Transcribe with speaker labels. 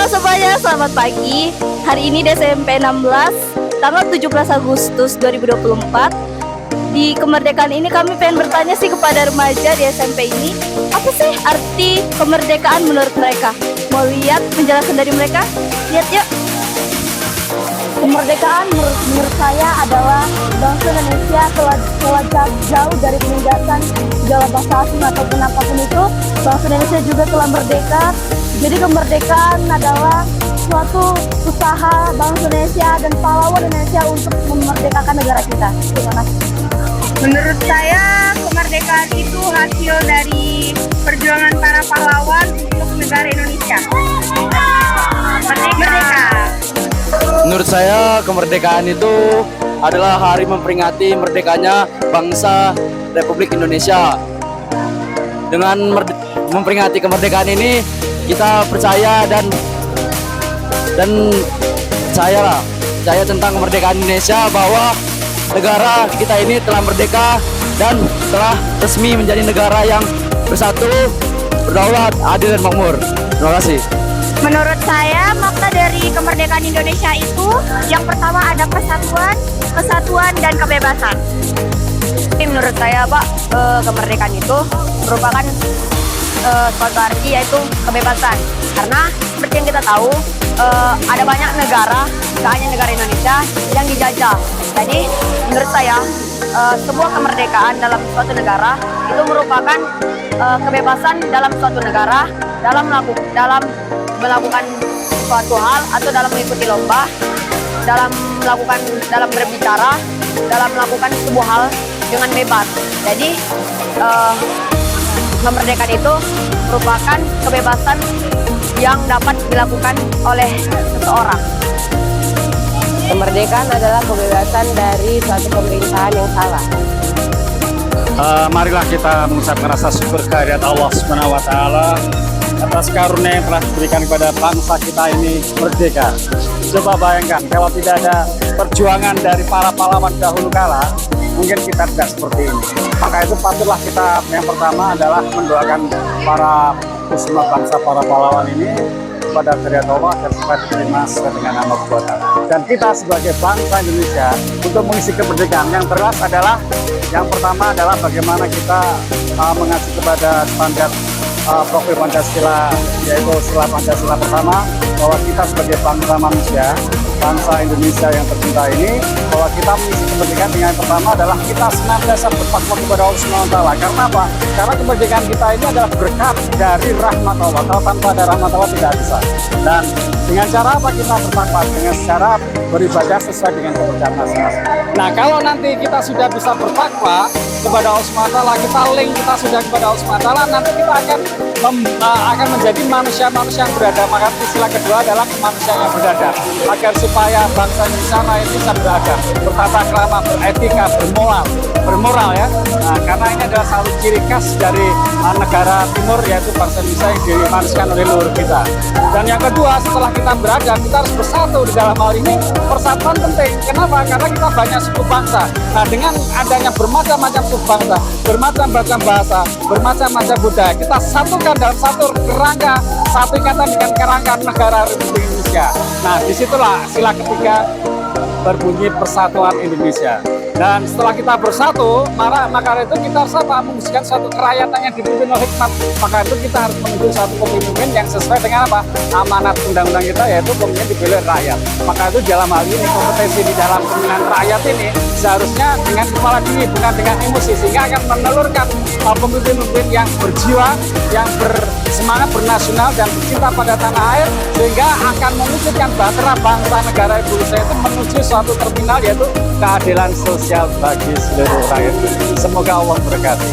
Speaker 1: semuanya, selamat pagi. Hari ini di SMP 16, tanggal 17 Agustus 2024. Di kemerdekaan ini kami pengen bertanya sih kepada remaja di SMP ini, apa sih arti kemerdekaan menurut mereka? Mau lihat penjelasan dari mereka? Lihat yuk. Kemerdekaan menurut saya adalah bangsa Indonesia telah jauh dari penindasan segala bangsa asing ataupun apapun itu. Bangsa Indonesia juga telah merdeka. Jadi kemerdekaan adalah suatu usaha bangsa Indonesia dan pahlawan Indonesia untuk memerdekakan negara kita. Terima kasih.
Speaker 2: Menurut saya kemerdekaan itu hasil dari perjuangan para pahlawan untuk negara Indonesia. Merdeka.
Speaker 3: Menurut saya kemerdekaan itu adalah hari memperingati merdekanya bangsa Republik Indonesia. Dengan memperingati kemerdekaan ini, kita percaya dan percaya tentang kemerdekaan Indonesia, bahwa negara kita ini telah merdeka dan telah resmi menjadi negara yang bersatu, berdaulat, adil dan makmur. Terima kasih.
Speaker 2: Menurut saya makna dari kemerdekaan Indonesia itu yang pertama ada persatuan, kesatuan dan kebebasan.
Speaker 1: Menurut saya Pak, kemerdekaan itu merupakan suatu arti yaitu kebebasan. Karena seperti yang kita tahu, ada banyak negara, tidak hanya negara Indonesia, yang dijajah. Jadi menurut saya sebuah kemerdekaan dalam suatu negara itu merupakan kebebasan dalam suatu negara dalam melakukan suatu hal atau dalam mengikuti lomba, dalam berbicara, dalam melakukan sebuah hal dengan bebas. Jadi kemerdekaan itu merupakan kebebasan yang dapat dilakukan oleh seseorang.
Speaker 4: Kemerdekaan adalah kebebasan dari suatu pemerintahan yang salah.
Speaker 5: Marilah kita mengucapkan rasa syukur kehadirat Allah Subhanahu wa Ta'ala atas karunia yang telah diberikan kepada bangsa kita ini merdeka. Coba bayangkan kalau tidak ada perjuangan dari para pahlawan dahulu kala, mungkin kita tidak seperti ini. Maka itu patutlah kita yang pertama adalah mendoakan para semua bangsa, para pahlawan ini kepada kehadirat Allah agar supaya diterima sesuai dengan nama buatan. Dan kita sebagai bangsa Indonesia untuk mengisi kemerdekaan yang jelas adalah yang pertama adalah bagaimana kita mengacu kepada standar profil Pancasila, yaitu sila Pancasila pertama, bahwa kita sebagai bangsa manusia, bangsa Indonesia yang tercinta ini, bahwa kita mengisi kemerdekaan dengan yang pertama adalah kita senantiasa bertakwa kepada Allah Subhanahu wa Ta'ala. Karena apa? Karena kemerdekaan kita ini adalah berkat dari rahmat Allah. Kalau tanpa ada rahmat Allah tidak bisa. Dan dengan cara apa kita bertakwa? Dengan cara beribadah sesuai dengan kepercayaan masing-masing. Nah, kalau nanti kita sudah bisa bertakwa kepada Allah Subhanahu wa Ta'ala, kita link kita sudah kepada Allah Subhanahu wa Ta'ala, nanti kita akan menjadi manusia-manusia yang beradab. Maka istilah kedua adalah kemanusiaan yang beradab, agar supaya bangsa Indonesia ini bisa beradab, bertata krama, beretika, bermoral ya. Nah, karena ini adalah satu ciri khas dari negara timur, yaitu bangsa Indonesia yang dimanusiakan oleh leluhur kita. Dan yang kedua, setelah kita beradab, kita harus bersatu. Di dalam hal ini persatuan penting. Kenapa? Karena kita banyak suku bangsa. Nah, dengan adanya bermacam-macam suku bangsa, bermacam-macam bahasa, bermacam-macam budaya, kita satukan dalam satu kerangka, satu ikatan dengan kerangka negara Republik Indonesia. Nah, disitulah sila ketiga berbunyi persatuan Indonesia. Dan setelah kita bersatu, maka itu kita harus mewujudkan suatu kerakyatan yang dipimpin oleh hikmat. Maka itu kita harus menuju satu pemimpin yang sesuai dengan apa? Amanat undang-undang kita, yaitu pemimpin dipilih rakyat. Maka itu dalam hal ini kompetensi di dalam pemilihan rakyat ini seharusnya dengan kepala dingin, bukan dengan emosi, sehingga akan menelurkan pemimpin-pemimpin yang berjiwa, yang bersemangat bernasional dan bercinta pada tanah air, sehingga akan mewujudkan bahtera bangsa negara Indonesia itu menuju suatu terminal, yaitu keadilan sosial bagi seluruh rakyat. Semoga Allah memberkati.